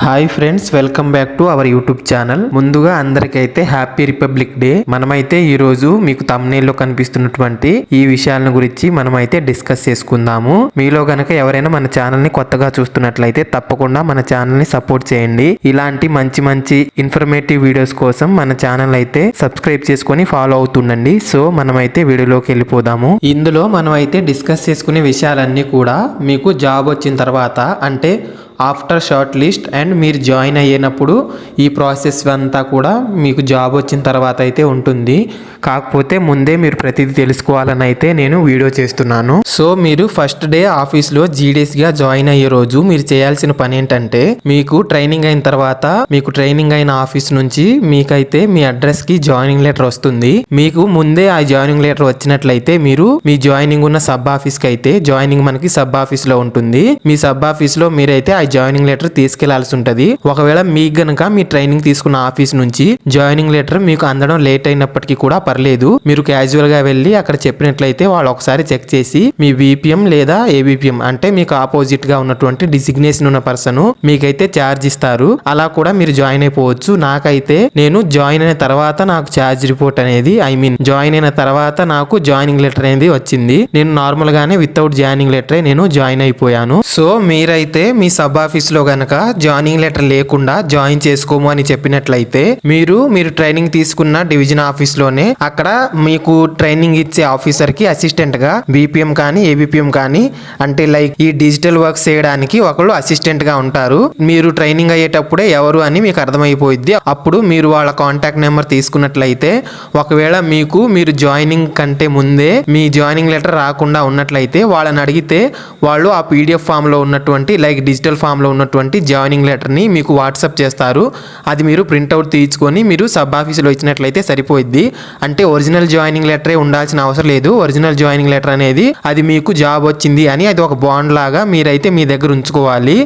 Hi friends, welcome back to our YouTube channel. ముందుగా అందరికైతే happy republic day. మనమైతే ఈ రోజు మీకు thumbnail లో కనిపిస్తున్నటువంటి ఈ విషయాలను గురించి మనమైతే డిస్కస్ చేసుకుందాము. మీలో గనక ఎవరైనా మన ఛానల్ ని కొత్తగా చూస్తున్నట్లయితే తప్పకుండా మన ఛానల్ ని సపోర్ట్ చేయండి. ఇలాంటి మంచి మంచి ఇన్ఫర్మేటివ్ వీడియోస్ కోసం మన ఛానల్ అయితే సబ్స్క్రైబ్ చేసుకొని ఫాలో అవుతుండండి. సో మనమైతే వీడియోలోకి వెళ్ళిపోదాము. ఇందులో మనమైతే డిస్కస్ చేసుకునే విషయాలన్నీ కూడా మీకు జాబ్ వచ్చిన తర్వాత అంటే ఆఫ్టర్ షార్ట్ లిస్ట్ అండ్ మీరు జాయిన్ అయ్యేటప్పుడు ఈ ప్రాసెస్ అంతా కూడా మీకు జాబ్ వచ్చిన తర్వాత అయితే ఉంటుంది. కాకపోతే ముందే మీరు ప్రతిదీ తెలుసుకోవాలని అయితే నేను వీడియో చేస్తున్నాను. సో మీరు ఫస్ట్ డే ఆఫీస్లో జీడీఎస్గా జాయిన్ అయ్యే రోజు మీరు చేయాల్సిన పని ఏంటంటే, మీకు ట్రైనింగ్ అయిన తర్వాత మీకు ట్రైనింగ్ అయిన ఆఫీస్ నుంచి మీకైతే మీ అడ్రస్కి జాయినింగ్ లెటర్ వస్తుంది. మీకు ముందే ఆ జాయినింగ్ లెటర్ వచ్చినట్లయితే మీరు మీ జాయినింగ్ ఉన్న సబ్ ఆఫీస్కి అయితే జాయినింగ్ మనకి సబ్ ఆఫీస్లో ఉంటుంది. మీ సబ్ ఆఫీస్లో మీరైతే ఆ జాయినింగ్ లెటర్ తీసుకెళ్లాల్సి ఉంటది. ఒకవేళ మీకు గనక మీ ట్రైనింగ్ తీసుకున్న ఆఫీస్ నుంచి జాయినింగ్ లెటర్ మీకు అందడం లేట్ అయినప్పటికీ కూడా పర్లేదు, మీరు క్యాజువల్ గా వెళ్ళి అక్కడ చెప్పినట్లయితే వాళ్ళు ఒకసారి చెక్ చేసి మీ బీపీఎం లేదా ఏబిపిఎం అంటే మీకు ఆపోజిట్ గా ఉన్నటువంటి డిసిగ్నేషన్ ఉన్న పర్సన్ మీకైతే ఛార్జ్ ఇస్తారు. అలా కూడా మీరు జాయిన్ అయిపోవచ్చు. నాకైతే నేను జాయిన్ అయిన తర్వాత నాకు ఛార్జ్ రిపోర్ట్ అనేది జాయిన్ అయిన తర్వాత నాకు జాయినింగ్ లెటర్ అనేది వచ్చింది. నేను నార్మల్ గానే వితౌట్ జాయినింగ్ లెటర్ నేను జాయిన్ అయిపోయాను. సో మీరైతే మీ సబ్ ఆఫీస్ లో గనక జాయినింగ్ లెటర్ లేకుండా జాయిన్ చేసుకోము అని చెప్పినట్లయితే మీరు ట్రైనింగ్ తీసుకున్న డివిజన్ ఆఫీస్ లోనే అక్కడ మీకు ట్రైనింగ్ ఇచ్చే ఆఫీసర్ కి అసిస్టెంట్ గా బీపీఎం కానీ ఏబిపిఎం కానీ అంటే లైక్ ఈ డిజిటల్ వర్క్స్ చేయడానికి ఒకళ్ళు అసిస్టెంట్ గా ఉంటారు. మీరు ట్రైనింగ్ అయ్యేటప్పుడే ఎవరు అని మీకు అర్థమైపోయింది. అప్పుడు మీరు వాళ్ళ కాంటాక్ట్ నెంబర్ తీసుకున్నట్లయితే ఒకవేళ మీరు జాయినింగ్ కంటే ముందే మీ జాయినింగ్ లెటర్ రాకుండా ఉన్నట్లయితే వాళ్ళని అడిగితే వాళ్ళు ఆ పీడిఎఫ్ ఫామ్ లో ఉన్నటువంటి లైక్ డిజిటల్ ఫామ్ లో ఉన్నటువంటి జాయినింగ్ లెటర్ ని మీకు వాట్సాప్ చేస్తారు. అది మీరు ప్రింట్అవుట్ తీయించుకొని మీరు సబ్ ఆఫీసులో ఇచ్చినట్లయితే సరిపోద్ది. అంటే ఒరిజినల్ జాయినింగ్ లెటరే ఉండాల్సిన అవసరం లేదు. ఒరిజినల్ జాయినింగ్ లెటర్ అనేది అది మీకు జాబ్ వచ్చింది అని అది ఒక బాండ్ లాగా మీరైతే మీ దగ్గర ఉంచుకోవాలి.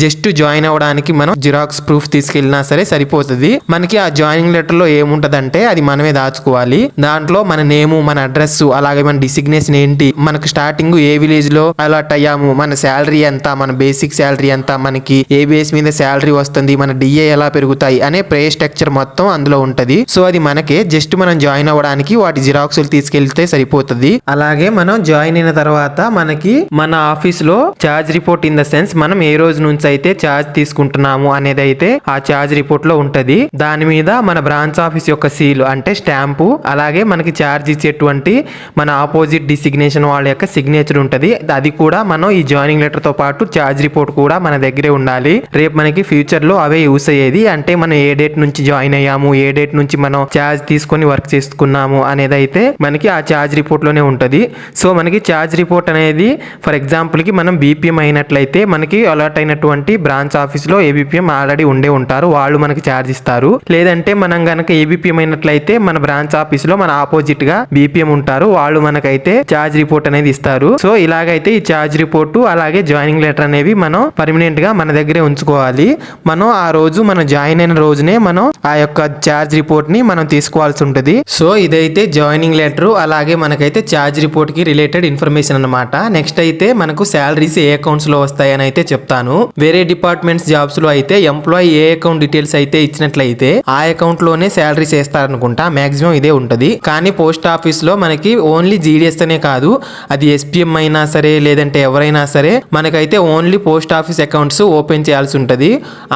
జస్ట్ జాయిన్ అవ్వడానికి మనం జిరాక్స్ ప్రూఫ్ తీసుకెళ్ళినా సరే సరిపోతుంది. మనకి ఆ జాయినింగ్ లెటర్ లో ఏముంటదంటే అది మనమే దాచుకోవాలి. దాంట్లో మన నేము, మన అడ్రస్, అలాగే మన డిసిగ్నేషన్ ఏంటి, మనకు స్టార్టింగ్ ఏ విలేజ్ లో అలాట్ అయ్యాము, మన శాలరీ ఎంత, మన బేసిక్ శాలరీ ఎంత, మనకి ఏ బేస్ మీద శాలరీ వస్తుంది, మన డిఏ ఎలా పెరుగుతాయి అనే పే స్ట్రక్చర్ మొత్తం అందులో ఉంటది. సో అది మనకే జస్ట్ మనం జాయిన్ అవ్వడానికి వాటి జిరాక్స్లు తీసుకెళ్తే సరిపోతుంది. అలాగే మనం జాయిన్ అయిన తర్వాత మనకి మన ఆఫీస్ లో charge report in the sense మనం ఏ రోజు నుంచి అయితే ఛార్జ్ తీసుకుంటున్నాము అనేది అయితే ఆ ఛార్జ్ రిపోర్ట్ లో ఉంటది. దాని మీద మన బ్రాంచ్ ఆఫీస్ యొక్క సీల్ అంటే స్టాంపు, అలాగే మనకి ఛార్జ్ ఇచ్చేటువంటి మన ఆపోజిట్ డిసిగ్నేషన్ వాళ్ళ యొక్క సిగ్నేచర్ ఉంటది. అది కూడా మనం ఈ జాయినింగ్ లెటర్ తో పాటు ఛార్జ్ రిపోర్ట్ కూడా మన దగ్గరే ఉండాలి. రేపు మనకి ఫ్యూచర్ లో అవే యూస్ అయ్యేది. అంటే మనం ఏ డేట్ నుంచి జాయిన్ అయ్యాము, ఏ డేట్ నుంచి మనం ఛార్జ్ తీసుకొని వర్క్ చేసుకున్నాము అనేది అయితే మనకి ఆ ఛార్జ్ రిపోర్ట్ లోనే ఉంటది. సో మనకి ఛార్జ్ రిపోర్ట్ అనేది ఫర్ ఎగ్జాంపుల్ కి మనం బీపీఎం అయినట్లయితే మనకి అలాట్ అయినటువంటి బ్రాంచ్ ఆఫీస్ లో ఏబిపిఎం ఆల్రెడీ ఉండే ఉంటారు, వాళ్ళు మనకి ఛార్జ్ ఇస్తారు. లేదంటే మనం గనక ఏబిపిఎం అయినట్లయితే మన బ్రాంచ్ ఆఫీస్ లో మన ఆపోజిట్ గా బీపీఎం ఉంటారు, వాళ్ళు మనకైతే ఛార్జ్ రిపోర్ట్ అనేది ఇస్తారు. సో ఇలాగైతే ఈ ఛార్జ్ రిపోర్టు అలాగే జాయినింగ్ లెటర్ అనేవి మనం పర్మనెంట్ గా మన దగ్గరే ఉంచుకోవాలి. మనం ఆ రోజు మనం జాయిన్ అయిన రోజునే మనం ఆ యొక్క ఛార్జ్ రిపోర్ట్ ని మనం తీసుకోవాల్సి ఉంటుంది. సో ఇదైతే జాయినింగ్ లెటర్, అలాగే మనకైతే ఛార్జ్ రిపోర్ట్ కి రిలేటెడ్ ఇన్ఫర్మేషన్ అన్నమాట. నెక్స్ట్ అయితే మనకు శాలరీస్ ఏ అకౌంట్స్ లో వస్తాయని అయితే చెప్తాను. వేరే డిపార్ట్మెంట్స్ జాబ్స్ లో అయితే ఎంప్లాయీ ఏ అకౌంట్ డీటెయిల్స్ అయితే ఇచ్చినట్లయితే ఆ అకౌంట్ లోనే శాలరీస్ వేస్తారనుకుంటా, మాక్సిమం ఇదే ఉంటది. కానీ పోస్ట్ ఆఫీస్ లో మనకి ఓన్లీ జీడీఎస్ అనే కాదు, అది ఎస్పీఎం అయినా సరే లేదంటే ఎవరైనా సరే మనకైతే only post office accounts open చేయాల్సి ఉంటుంది.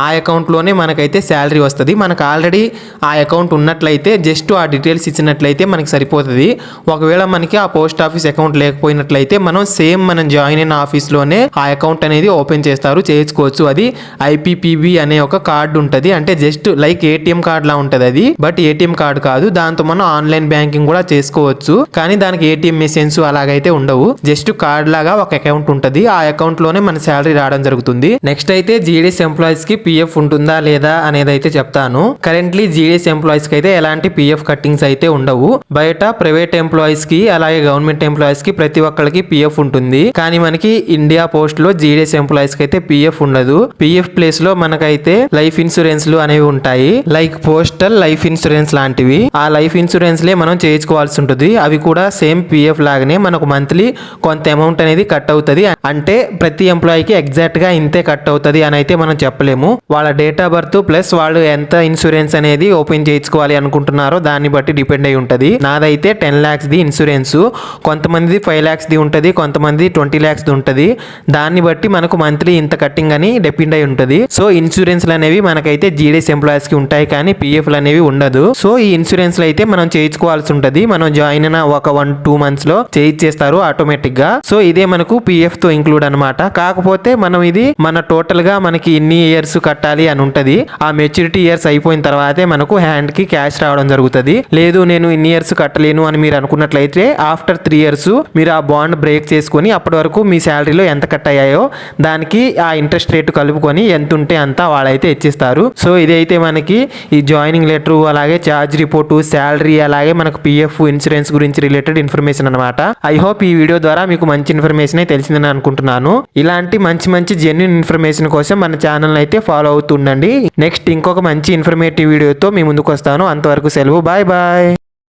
ఆ అకౌంట్లోనే మనకైతే శాలరీ వస్తుంది. మనకు ఆల్రెడీ ఆ అకౌంట్ ఉన్నట్లయితే జస్ట్ ఆ డీటెయిల్స్ ఇచ్చినట్లయితే మనకి సరిపోతుంది. ఒకవేళ మనకి ఆ పోస్ట్ ఆఫీస్ అకౌంట్ లేకపోయినట్లయితే మనం జాయిన్ అయిన ఆఫీస్లోనే ఆ అకౌంట్ అనేది ఓపెన్ చేసుకోవచ్చు. అది ఐపీపీబీ అనే ఒక కార్డు ఉంటుంది. అంటే జస్ట్ లైక్ ఏటీఎం కార్డ్ లా ఉంటుంది అది, బట్ ఏటీఎం కార్డు కాదు. దాంతో మనం ఆన్లైన్ బ్యాంకింగ్ కూడా చేసుకోవచ్చు. కానీ దానికి ఏటీఎం మెషిన్స్ అలాగైతే ఉండవు. జస్ట్ కార్డ్ లాగా ఒక అకౌంట్ ఉంటుంది. ఆ అకౌంట్ లోనే మన శాలరీ రావడం జరుగుతుంది. నెక్స్ట్ అయితే జీడీఎస్ ఎంప్లాయీస్ కి పిఎఫ్ ఉంటుందా లేదా అనేది అయితే చెప్తాను. కరెంట్లీ జీడీఎస్ ఎంప్లాయీస్ కి అయితే ఎలాంటి పిఎఫ్ కట్టింగ్స్ అయితే ఉండవు. బయట ప్రైవేట్ ఎంప్లాయీస్ కి అలాగే గవర్నమెంట్ ఎంప్లాయీస్ కి ప్రతి ఒక్కరికి పిఎఫ్ ఉంటుంది. కానీ మనకి ఇండియా పోస్ట్ లో జీడీఎస్ ఎంప్లాయీస్ కి అయితే పిఎఫ్ ఉండదు. పిఎఫ్ ప్లేస్ లో మనకైతే లైఫ్ ఇన్సూరెన్స్ లు అనేవి ఉంటాయి, లైక్ పోస్టల్ లైఫ్ ఇన్సూరెన్స్ లాంటివి. ఆ లైఫ్ ఇన్సూరెన్స్ లే మనం చేయించుకోవాల్సి ఉంటుంది. అవి కూడా సేమ్ పిఎఫ్ లాగానే మనకు మంత్లీ కొంత అమౌంట్ అనేది కట్ అవుతుంది. అంటే ప్రతి ఎంప్లాయీకి ఎగ్జాక్ట్ గా ఇంతే ఇంతే కట్ అవుతుంది అని అయితే మనం చెప్పలేము. వాళ్ళ డేట్ ఆఫ్ బర్త్ ప్లస్ వాళ్ళు ఎంత ఇన్సూరెన్స్ అనేది ఓపెన్ చేయించుకోవాలి అనుకుంటున్నారో దాన్ని బట్టి డిపెండ్ అయి ఉంటుంది. నాదైతే 10 lakhs ది ఇన్సూరెన్స్, కొంతమంది 5 lakhs ది ఉంటుంది, కొంతమంది 20 lakhs ది ఉంటుంది. దాన్ని బట్టి మనకు మంత్లీ ఇంత కట్టింగ్ అని డిపెండ్ అయి ఉంటుంది. సో ఇన్సూరెన్స్లు అనేవి మనకైతే జీడీఎస్ ఎంప్లాయీస్ కి ఉంటాయి కానీ పిఎఫ్లు అనేవి ఉండదు. సో ఈ ఇన్సూరెన్స్లు అయితే మనం చేయించుకోవాల్సి ఉంటుంది. మనం జాయిన్ అయిన ఒక 1-2 months లో చేయించేస్తారు ఆటోమేటిక్ గా. సో ఇదే మనకు పిఎఫ్ తో ఇంక్లూడ్ అనమాట. కాకపోతే మనం ఇది మన టోటల్ గా మనకి ఇన్ని ఇయర్స్ కట్టాలి అని ఉంటది. ఆ మెచ్యూరిటీ ఇయర్స్ అయిపోయిన తర్వాతే మనకు హ్యాండ్ కి క్యాష్ రావడం జరుగుతుంది. లేదు నేను ఇన్ని ఇయర్స్ కట్టలేను అని మీరు అనుకున్నట్లయితే ఆఫ్టర్ 3 years మీరు ఆ బాండ్ బ్రేక్ చేసుకొని అప్పటి వరకు మీ శాలరీలో ఎంత కట్ అయ్యాయో దానికి ఆ ఇంట్రెస్ట్ రేట్ కలుపుకొని ఎంత ఉంటే అంత వాళ్ళైతే ఇచ్చిస్తారు. సో ఇదైతే మనకి ఈ జాయినింగ్ లెటర్, అలాగే ఛార్జ్ రిపోర్టు, శాలరీ, అలాగే మనకు పిఎఫ్ ఇన్సూరెన్స్ గురించి రిలేటెడ్ ఇన్ఫర్మేషన్ అనమాట. ఐ హోప్ ఈ వీడియో ద్వారా మీకు మంచి ఇన్ఫర్మేషన్ తెలిసిందని అనుకుంటున్నాను. ఇలాంటి మంచి జెన్యూన్ ఇన్ఫర్మేషన్ కోసం మన ఛానల్ అయితే ఫాలో అవుతుండండి. నెక్స్ట్ ఇంకొక మంచి ఇన్ఫర్మేటివ్ వీడియోతో మీ ముందుకు వస్తాను. అంతవరకు సెలవు. Bye bye.